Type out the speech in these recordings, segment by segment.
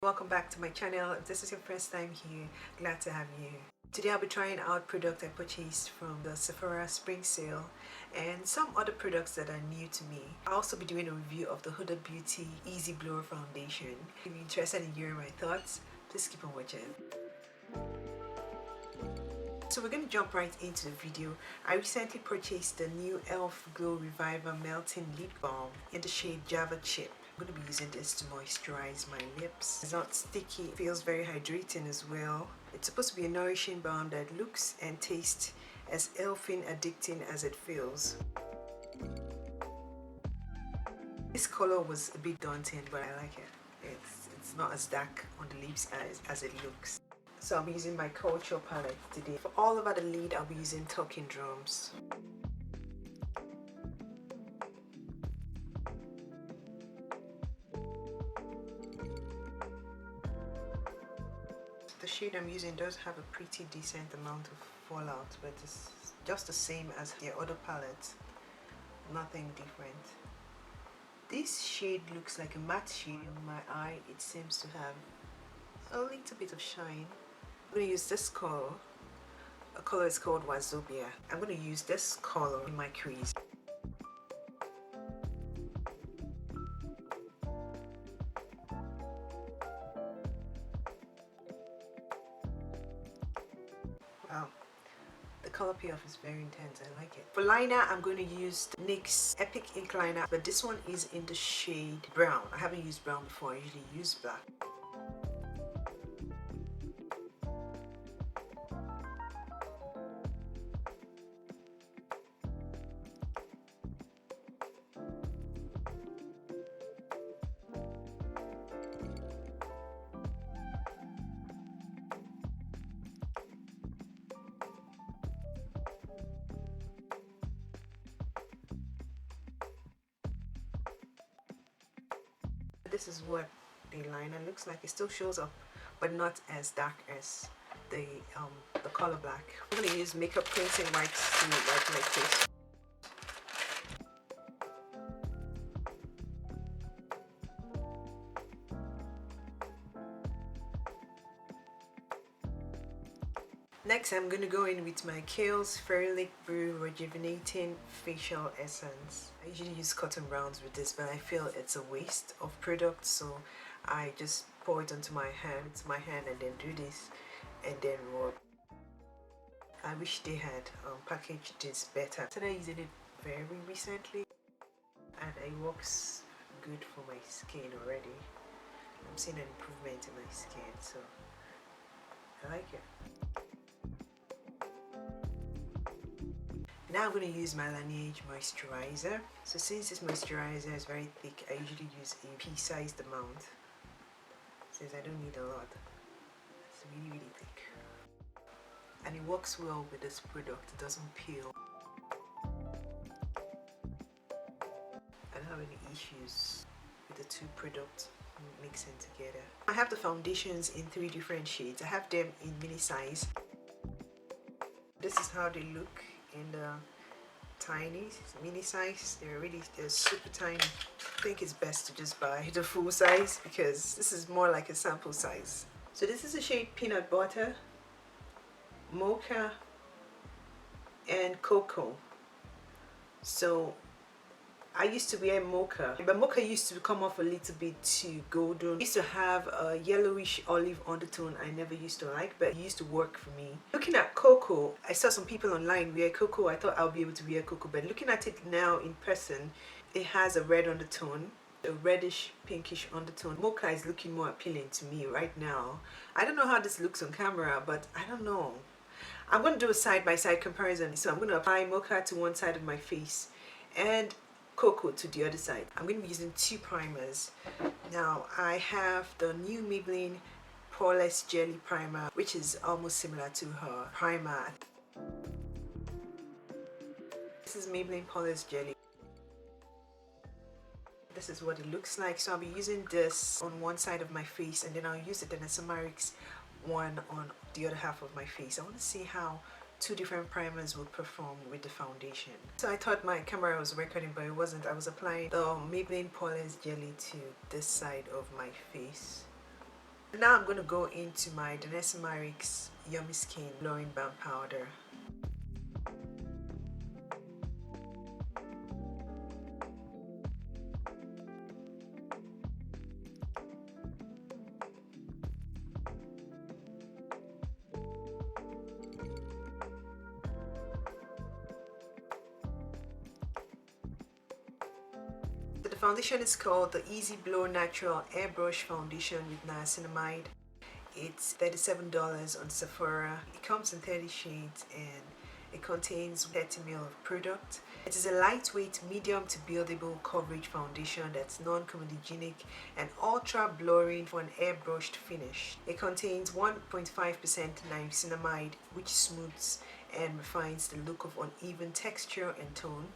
welcome back to my channel. If this is your first time here, glad to have you. Today I'll be trying out product I purchased from the Sephora spring sale and some other products that are new to me. I'll also be doing a review of the HUDA Beauty Easy Blower Foundation. If you're interested in hearing my thoughts, please keep on watching. So we're going to jump right into the video. I recently purchased the new e.l.f. Glow Reviver Melting Lip Balm in the shade Java Chip. I'm going to be using this to moisturize my lips. It's not sticky, it feels very hydrating as well. It's supposed to be a nourishing balm that looks and tastes as elfin addicting as it feels. This color was a bit daunting, but I like it. It's not as dark on the lips as it looks. So I'll be using my Culture palette today. For all over the lid, I'll be using Talking Drums. The shade I'm using does have a pretty decent amount of fallout, but it's just the same as the other palettes. Nothing different. This shade looks like a matte shade. On my eye, it seems to have a little bit of shine. I'm going to use this color. The color is called Wazobia. I'm going to use this color in my crease. Wow, the color payoff is very intense. I like it. For liner, I'm going to use NYX Epic Ink Liner, but this one is in the shade brown. I haven't used brown before. I usually use black. This is what the liner looks like. It still shows up, but not as dark as the color black. I'm going to use makeup cleansing wipes to wipe my face. Next, I'm going to go in with my Kiehl's Ferulic Brew Rejuvenating Facial Essence. I usually use cotton browns with this, but I feel it's a waste of product, so I just pour it onto my hand, and then do this, and then rub. I wish they had packaged this better. I started using it very recently, and it works good for my skin already. I'm seeing an improvement in my skin, so I like it. Now I'm going to use my LANEIGE moisturizer. So since this moisturizer is very thick, I usually use a pea-sized amount, since I don't need a lot. It's really thick. And it works well with this product, it doesn't peel. I don't have any issues with the two products mixing together. I have the foundations in 3 different shades. I have them in mini size. This is how they look in the tiny mini size. They're super tiny. I think it's best to just buy the full size because this is more like a sample size. So this is the shade Peanut Butter, Mocha, and Cocoa. So I used to wear Mocha, but Mocha used to come off a little bit too golden. It used to have a yellowish olive undertone I never used to like, but it used to work for me. Looking at Cocoa, I saw some people online wear Cocoa. I thought I'll be able to wear Cocoa, but looking at it now in person, it has a red undertone, a reddish pinkish undertone. Mocha is looking more appealing to me right now. I don't know how this looks on camera, but I don't know. I'm going to do a side-by-side comparison. So I'm going to apply Mocha to one side of my face and Cocoa to the other side. I'm going to be using 2 primers. Now I have the new Maybelline Poreless Jelly Primer, which is almost similar to her primer. This is Maybelline Poreless Jelly. This is what it looks like. So I'll be using this on one side of my face, and then I'll use the Danessa Myricks one on the other half of my face. I want to see how 2 different primers will perform with the foundation. So I thought my camera was recording, but it wasn't. I was applying the Maybelline Poreless Jelly to this side of my face. Now I'm going to go into my Danessa Myricks Yummy Skin Blowing Balm Powder. The foundation is called the Easy Blow Natural Airbrush Foundation with niacinamide. It's $37 on Sephora. It comes in 30 shades and it contains 30 ml of product. It is a lightweight, medium to buildable coverage foundation that's non-comedogenic and ultra blurring for an airbrushed finish. It contains 1.5% niacinamide, which smooths and refines the look of uneven texture and tone.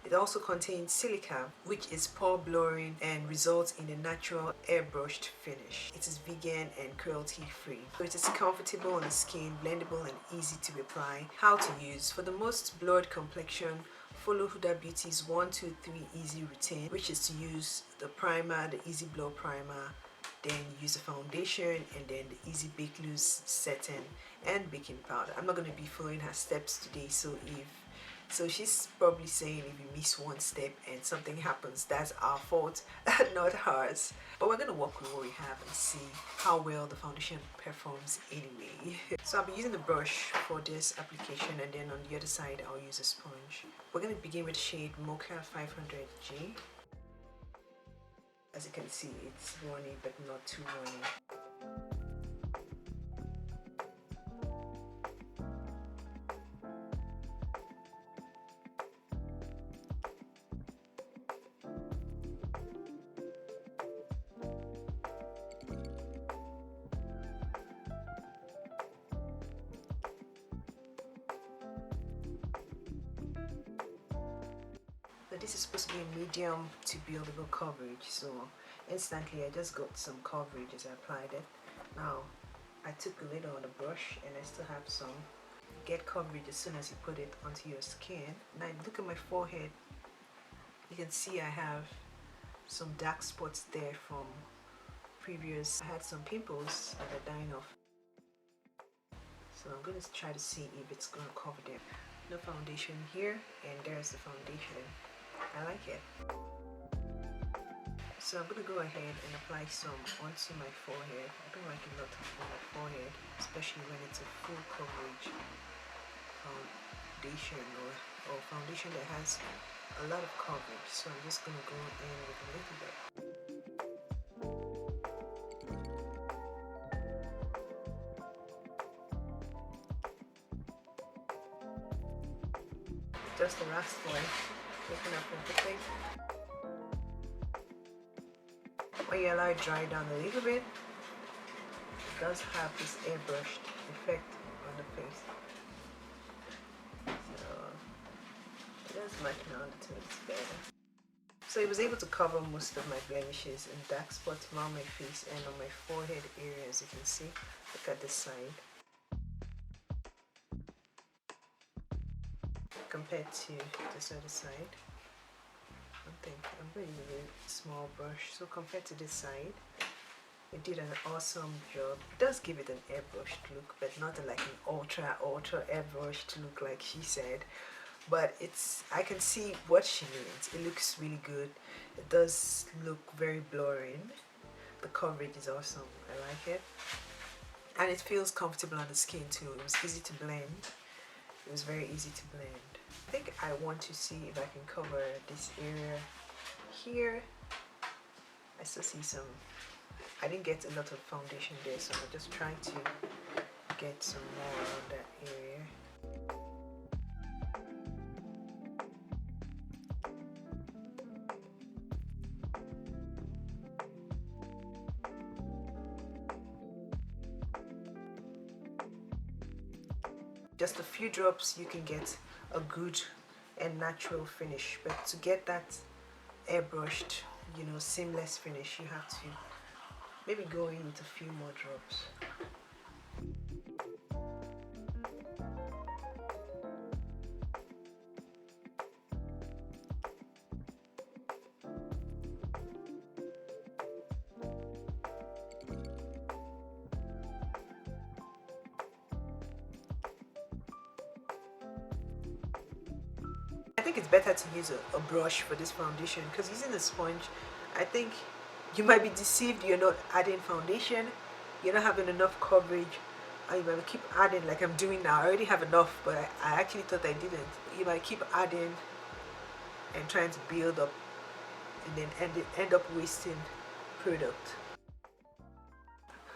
It also contains silica, which is pore blurring and results in a natural airbrushed finish. It is vegan and cruelty free. So it is comfortable on the skin, blendable and easy to apply. How to use: for the most blurred complexion, follow Huda Beauty's 1, 2, 3 easy routine, which is to use the primer, the Easy Blow primer, then use the foundation, and then the Easy Bake Loose setting and baking powder. I'm not going to be following her steps today, so she's probably saying if you miss one step and something happens, that's our fault, not hers. But we're going to work with what we have and see how well the foundation performs anyway. So I'll be using the brush for this application, and then on the other side I'll use a sponge. We're going to begin with the shade Mocha 500G. As you can see, it's runny but not too runny. This is supposed to be a medium to buildable coverage, so instantly I just got some coverage as I applied it. Now I took a little on the brush and I still have some. Get coverage as soon as you put it onto your skin. Now look at my forehead. You can see I have some dark spots there from previous. I had some pimples that are dying off, so I'm going to try to see if it's going to cover them. No foundation here, and there's the foundation. I like it. So I'm going to go ahead and apply some onto my forehead. I don't like a lot on my forehead, especially when it's a full coverage foundation or foundation that has a lot of coverage. So I'm just going to go in with a little bit. Just the last one. Picking up everything. When you allow it dry down a little bit, it does have this airbrushed effect on the face. So it does match now until it's better. So it was able to cover most of my blemishes and dark spots around my face and on my forehead area, as you can see. Look at this side. Compared to this other side, I'm really small brush, so compared to this side, it did an awesome job. It does give it an airbrushed look, but not like an ultra airbrushed look like she said. But I can see what she means. It looks really good. It does look very blurring. The coverage is awesome. I like it, and it feels comfortable on the skin too. It was easy to blend. It was very easy to blend. I think I want to see if I can cover this area here. I still see some. I didn't get a lot of foundation there, so I'm just trying to get some more on that area. Just a few drops, you can get a good and natural finish, but to get that airbrushed, seamless finish, you have to maybe go in with a few more drops. think it's better to use a brush for this foundation, because using a sponge, I think you might be deceived. You're not adding foundation, you're not having enough coverage, and you might keep adding like I'm doing now. I already have enough, but I actually thought I didn't. You might keep adding and trying to build up, and then end up wasting product.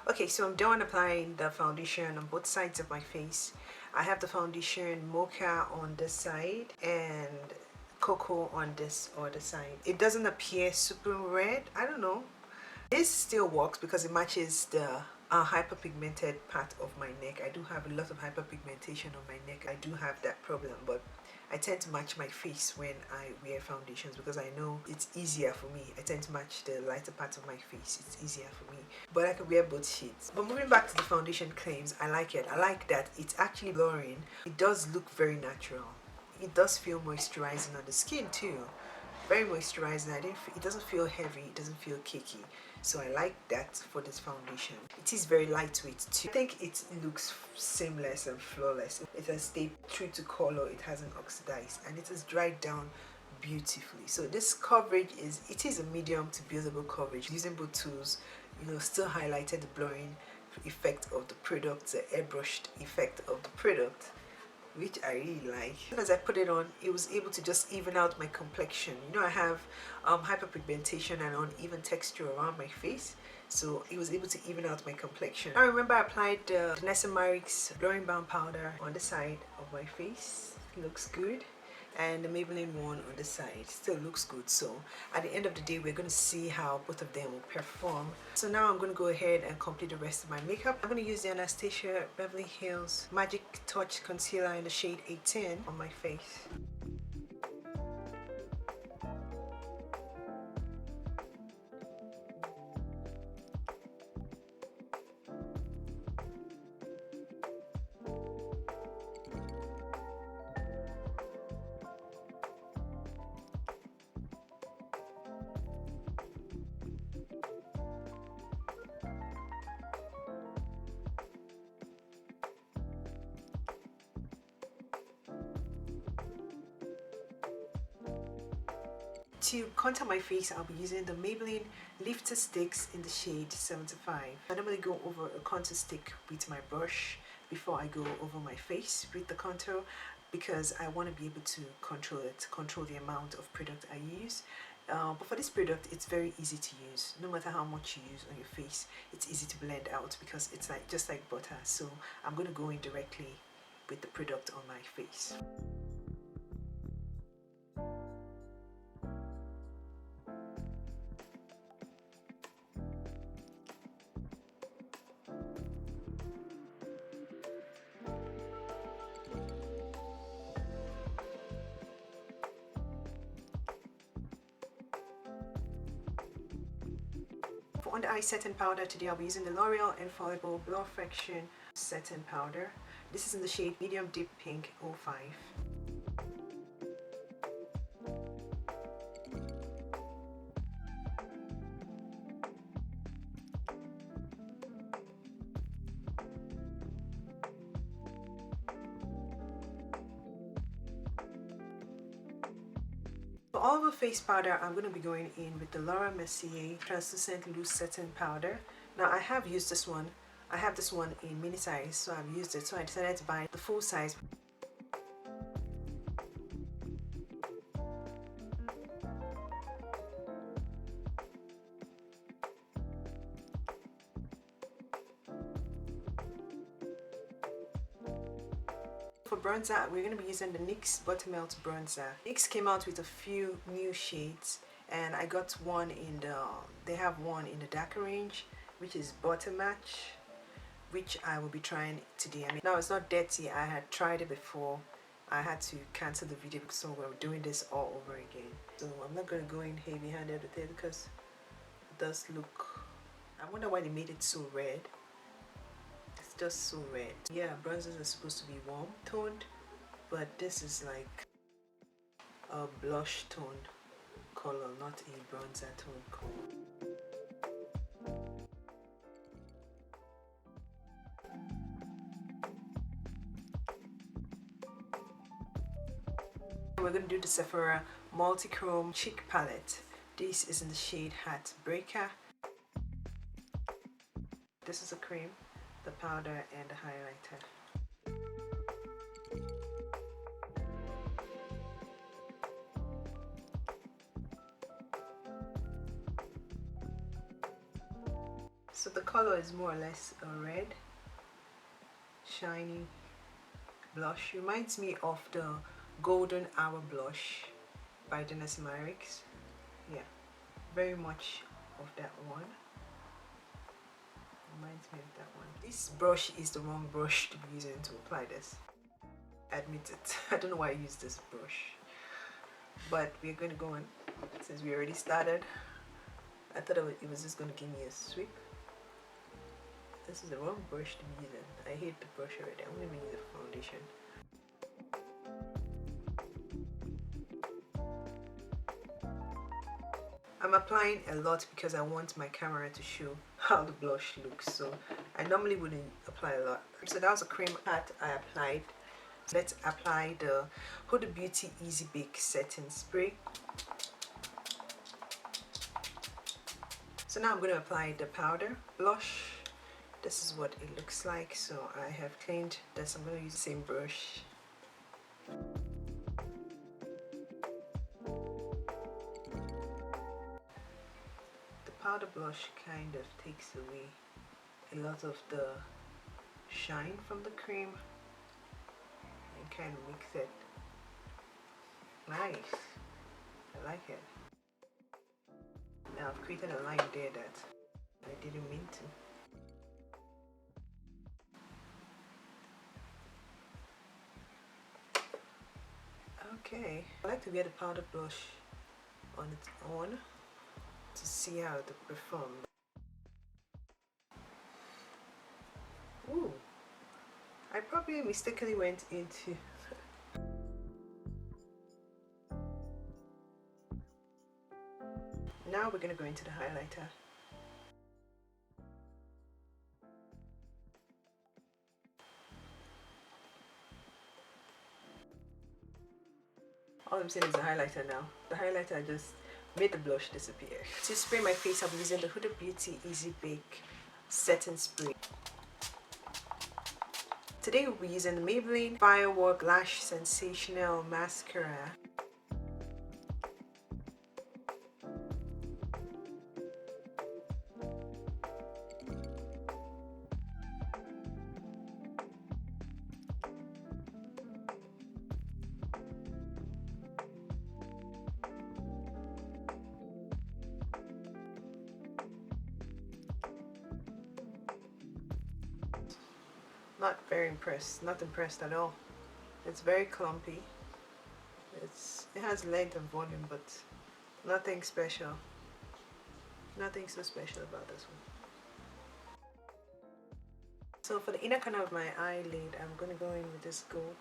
Okay, so I'm done applying the foundation on both sides of my face. I have the foundation Mocha on this side and Cocoa on this other side. It doesn't appear super red. I don't know. This still works because it matches the hyperpigmented part of my neck. I do have a lot of hyperpigmentation on my neck. I do have that problem, but I tend to match my face when I wear foundations because I know it's easier for me. I tend to match the lighter part of my face. It's easier for me. But I can wear both shades. But moving back to the foundation claims, I like it. I like that it's actually blurring. It does look very natural. It does feel moisturizing on the skin too. Very moisturizing. It doesn't feel heavy. It doesn't feel cakey. So I like that for this foundation. It is very lightweight too. I think it looks seamless and flawless. It has stayed true to color. It hasn't oxidized, and it has dried down beautifully. So this coverage is a medium to buildable coverage. Using both tools, still highlighted the blurring effect of the product, the airbrushed effect of the product, which I really like. As I put it on, it was able to just even out my complexion. I have hyperpigmentation and uneven texture around my face, so it was able to even out my complexion. I remember I applied the Danessa Myricks blurring balm powder on the side of my face. It looks good. And the Maybelline one on the side still looks good. So at the end of the day, we're going to see how both of them will perform. So now I'm going to go ahead and complete the rest of my makeup. I'm going to use the Anastasia Beverly Hills Magic Touch Concealer in the shade 810 on my face. To contour my face, I'll be using the Maybelline Lifter Stix in the shade 75. I normally go over a contour stick with my brush before I go over my face with the contour, because I want to be able to control the amount of product I use. But for this product, it's very easy to use. No matter how much you use on your face, it's easy to blend out because it's just like butter. So I'm going to go in directly with the product on my face. For under eye setting powder, today I'll be using the L'Oreal Infallible Blur Perfection Setting Powder. This is in the shade Medium Deep Pink 05. For all of the face powder, I'm going to be going in with the Laura Mercier Translucent Loose Setting Powder. Now I have used this one. I have this one in mini size, so I've used it. So I decided to buy the full size. For bronzer, we're going to be using the NYX Buttermelt Bronzer. NYX came out with a few new shades, and I got one in they have one in the darker range, which is Butter Match, which I will be trying today. Now it's not dirty. I had tried it before. I had to cancel the video because we're doing this all over again. So I'm not going to go in heavy-handed with it because it does look... I wonder why they made it so red. It's just so red. Yeah, bronzers are supposed to be warm toned, but this is like a blush toned color, not a bronzer toned color. We're going to do the Sephora Multichrome Cheek Palette. This is in the shade HeartBreaker. This is a cream, the powder, and the highlighter. So the color is more or less a red, shiny blush. Reminds me of the Golden Hour blush by Danessa Myricks. Yeah, very much of that one. Reminds me of that one. This brush is the wrong brush to be using to apply this. Admit it. I don't know why I use this brush. But we're going to go on. Since we already started, I thought it was just going to give me a sweep. This is the wrong brush to be using. I hate the brush already. I'm going to use a foundation. I'm applying a lot because I want my camera to show how the blush looks. So I normally wouldn't apply a lot. So that was a cream that I applied. Let's apply the Huda Beauty Easy Bake Setting Spray. So now I'm going to apply the powder blush. This is what it looks like. So I have cleaned this. I'm going to use the same brush. The powder blush kind of takes away a lot of the shine from the cream and kind of makes it nice. I like it. Now I've created a line there that I didn't mean to. Okay, I like to get a powder blush on its own to see how it performs. Ooh, I probably mistakenly went into Now we're going to go into the highlighter. All I'm saying is the highlighter now. The highlighter just made the blush disappear. To spray my face, I'm using the Huda Beauty Easy Bake Setting Spray. Today we'll be using the Maybelline Firework Lash Sensational Mascara. Not very impressed, not impressed at all. It's very clumpy. It has length and volume, but nothing special. Nothing so special about this one. So for the inner corner of my eyelid, I'm going to go in with this gold.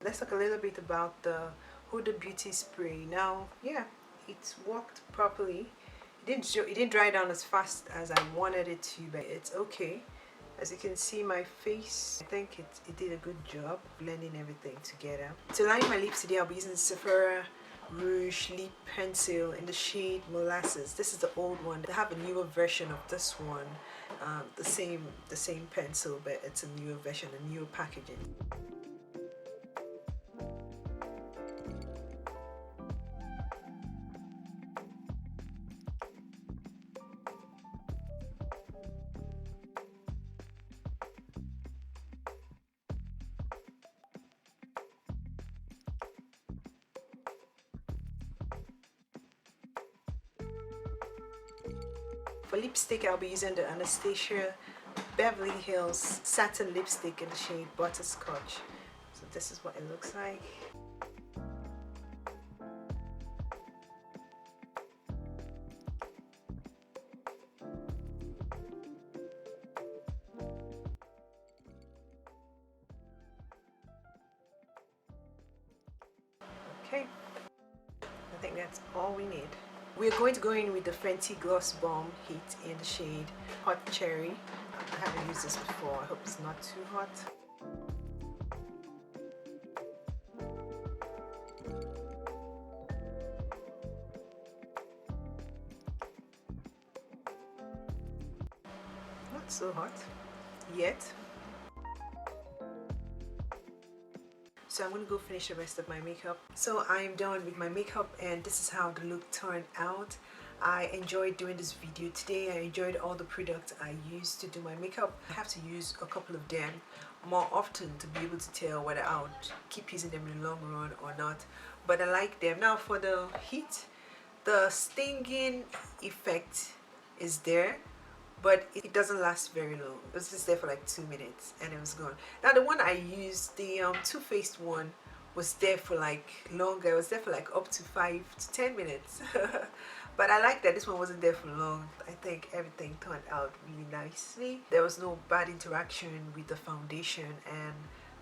Let's talk a little bit about the Huda Beauty Spray. Now, yeah, it worked properly. It didn't dry down as fast as I wanted it to, but it's okay. As you can see, my face, I think it did a good job blending everything together. To line my lips today, I'll be using Sephora Rouge Lip Pencil in the shade Molasses. This is the old one. They have a newer version of this one, the same pencil, but it's a newer version, a newer packaging. For lipstick, I'll be using the Anastasia Beverly Hills Satin Lipstick in the shade Butterscotch. So this is what it looks like. Okay, I think that's all we need. We're going to go in with the Fenty Gloss Balm Heat in the shade Hot Cherry. I haven't used this before. I hope it's not too hot. Not so hot yet. So I'm going to go finish the rest of my makeup. So I'm done with my makeup and this is how the look turned out. I enjoyed doing this video today. I enjoyed all the products I used to do my makeup. I have to use a couple of them more often to be able to tell whether I'll keep using them in the long run or not. But I like them. Now for the heat, the stinging effect is there, but it doesn't last very long. It was just there for like 2 minutes and it was gone. Now the one I used, the Too Faced one, was there for like longer. It was there for like up to 5 to 10 minutes. But I like that this one wasn't there for long. I think everything turned out really nicely. There was no bad interaction with the foundation and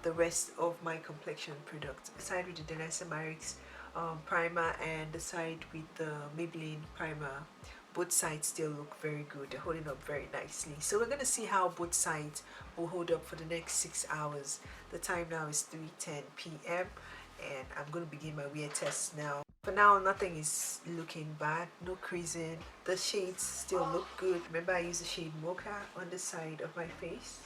the rest of my complexion products. Aside with the Danessa Myricks primer and the side with the Maybelline primer, both sides still look very good. They're holding up very nicely. So we're going to see how both sides will hold up for the next 6 hours. The time now is 3:10 p.m. and I'm going to begin my wear test now. For now, nothing is looking bad, no creasing. The shades still look good. Remember, I used the shade Mocha on the side of my face.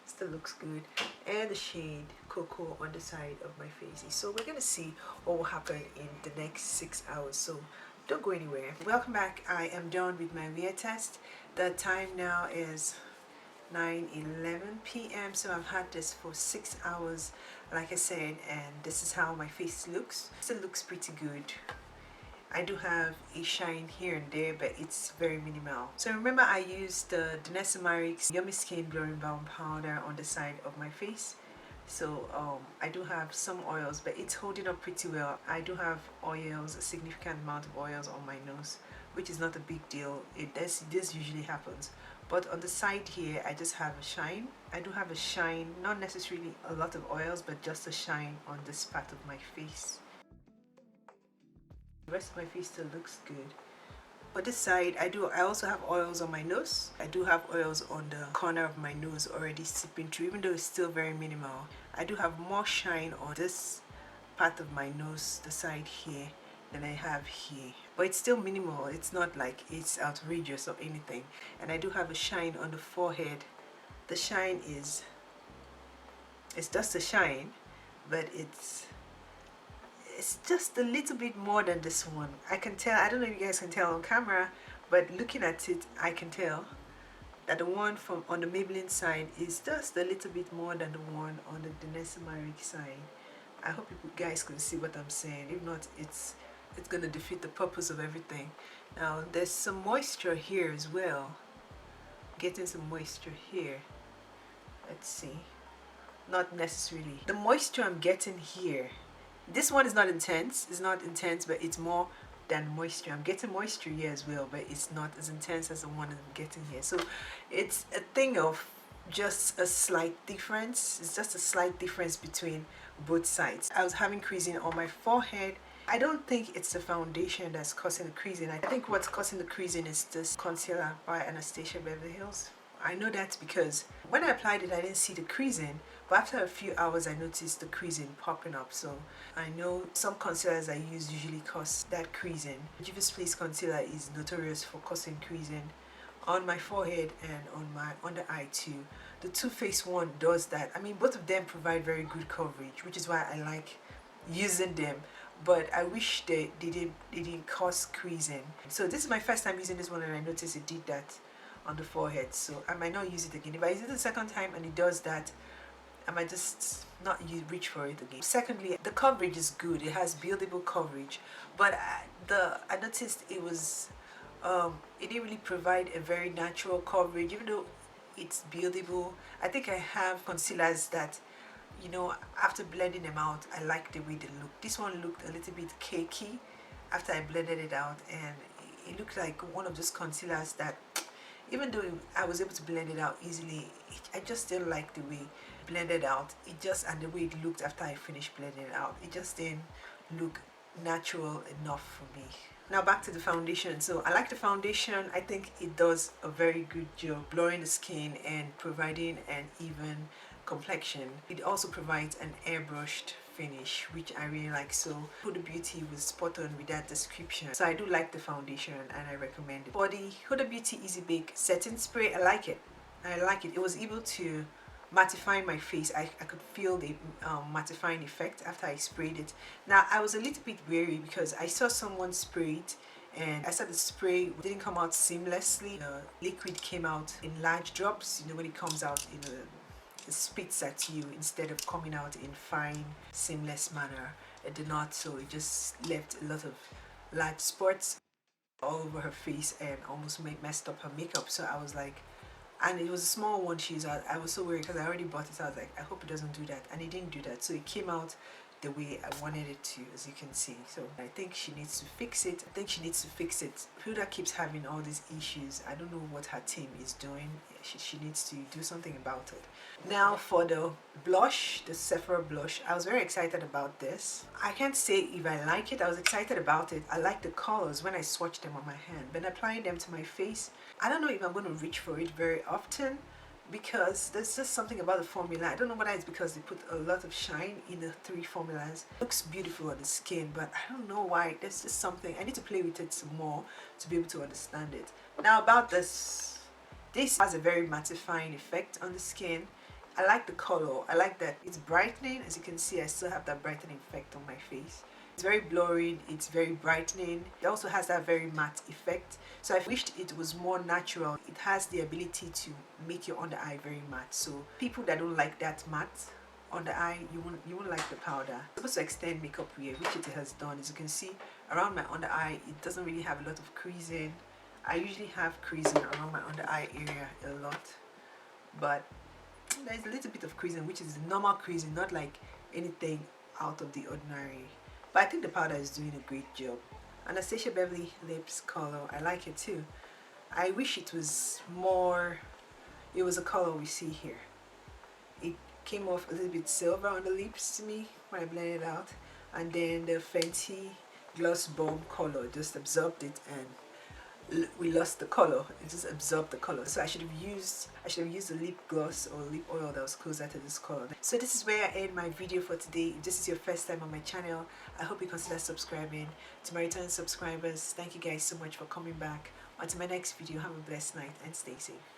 Still looks good. And the shade Cocoa on the side of my face. So we're going to see what will happen in the next 6 hours. So don't go anywhere. Welcome back. I am done with my wear test. The time now is 9:11 p.m. so I've had this for 6 hours, like I said, and this is how my face looks. Still looks pretty good. I do have a shine here and there, but it's very minimal. So remember, I used the Danessa Myricks Yummy Skin Blurring Balm Powder on the side of my face. So I do have some oils, but it's holding up pretty well. I do have oils, a significant amount of oils on my nose, which is not a big deal. This usually happens. But on the side here, I just have a shine. I do have a shine, not necessarily a lot of oils, but just a shine on this part of my face. The rest of my face still looks good. On this side, I also have oils on my nose. I do have oils on the corner of my nose already seeping through, even though it's still very minimal. I do have more shine on this part of my nose, the side here, than I have here. But it's still minimal. It's not like it's outrageous or anything. And I do have a shine on the forehead. The shine it's just a shine, but it's just a little bit more than this one. I can tell. I don't know if you guys can tell on camera, but looking at it, I can tell that the one from on the Maybelline side is just a little bit more than the one on the Danessa Myricks side. I hope you guys can see what I'm saying. If not, it's gonna defeat the purpose of everything. Now there's some moisture here as well. Getting some moisture here. Let's see. Not necessarily. The moisture I'm getting here, this one is not intense. It's not intense, but it's more than moisture. I'm getting moisture here as well, but it's not as intense as the one I'm getting here. So it's a thing of just a slight difference. It's just a slight difference between both sides. I was having creasing on my forehead. I don't think it's the foundation that's causing the creasing. I think what's causing the creasing is this concealer by Anastasia Beverly Hills. I know that because when I applied it, I didn't see the creasing, but after a few hours, I noticed the creasing popping up. So I know some concealers I use usually cause that creasing. Juvia's Place concealer is notorious for causing creasing on my forehead and on my under eye too. The Too Faced one does that. I mean, both of them provide very good coverage, which is why I like using them. But I wish they didn't cause creasing. So this is my first time using this one, and I noticed it did that on the forehead. So I might not use it again. If I use it the second time and it does that, I might just not reach for it again. Secondly, the coverage is good. It has buildable coverage, but I noticed it was it didn't really provide a very natural coverage, even though it's buildable. I think I have concealers that, you know, after blending them out, I like the way they look. This one looked a little bit cakey after I blended it out, and it looked like one of those concealers that, even though I was able to blend it out easily, I just didn't like the way it blended out. It just, and the way it looked after I finished blending it out, it just didn't look natural enough for me. Now back to the foundation. So I like the foundation. I think it does a very good job blurring the skin and providing an even complexion. It also provides an airbrushed finish, which I really like. So Huda Beauty was spot on with that description. So I do like the foundation and I recommend it. For the Huda Beauty Easy Bake setting spray, I like it. I like it. It was able to mattify my face. I could feel the mattifying effect after I sprayed it. Now I was a little bit wary because I saw someone spray it and I saw the spray didn't come out seamlessly. The liquid came out in large drops. You know, when it comes out in it spits at you instead of coming out in fine seamless manner. It did not, so it just left a lot of large spots all over her face and almost messed up her makeup. So I was like, and it was a small one. I was so worried because I already bought it. I was like, I hope it doesn't do that, and it didn't do that. So it came out the way I wanted it to, as you can see. So I think she needs to fix it. Huda keeps having all these issues. I don't know what her team is doing. She needs to do something about it. Now for the blush, the Sephora blush, I was very excited about this. I can't say if I like it. I was excited about it. I like the colors when I swatched them on my hand. When applying them to my face, I don't know if I'm going to reach for it very often, because there's just something about the formula. I don't know whether it's because they put a lot of shine in the 3 formulas. It looks beautiful on the skin, but I don't know why. There's just something. I need to play with it some more to be able to understand it. Now about this has a very mattifying effect on the skin. I like the color. I like that it's brightening. As you can see, I still have that brightening effect on my face. It's very blurring, it's very brightening. It also has that very matte effect. So I wished it was more natural. It has the ability to make your under eye very matte. So people that don't like that matte under eye, you won't like the powder. It's supposed to extend makeup wear, which it has done. As you can see, around my under eye, it doesn't really have a lot of creasing. I usually have creasing around my under eye area a lot, but there's a little bit of creasing, which is the normal creasing, not like anything out of the ordinary. But I think the powder is doing a great job. Anastasia Beverly Lips color, I like it too. I wish it was more, it was a color we see here. It came off a little bit silver on the lips to me when I blended it out. And then the FENTY Gloss Balm color just absorbed it and we lost the color. It just absorbed the color. So I should have used the lip gloss or lip oil that was closer to this color. So this is where I end my video for today. If this is your first time on my channel, I hope you consider subscribing. To my return subscribers, thank you guys so much for coming back. Until my next video, have a blessed night and stay safe.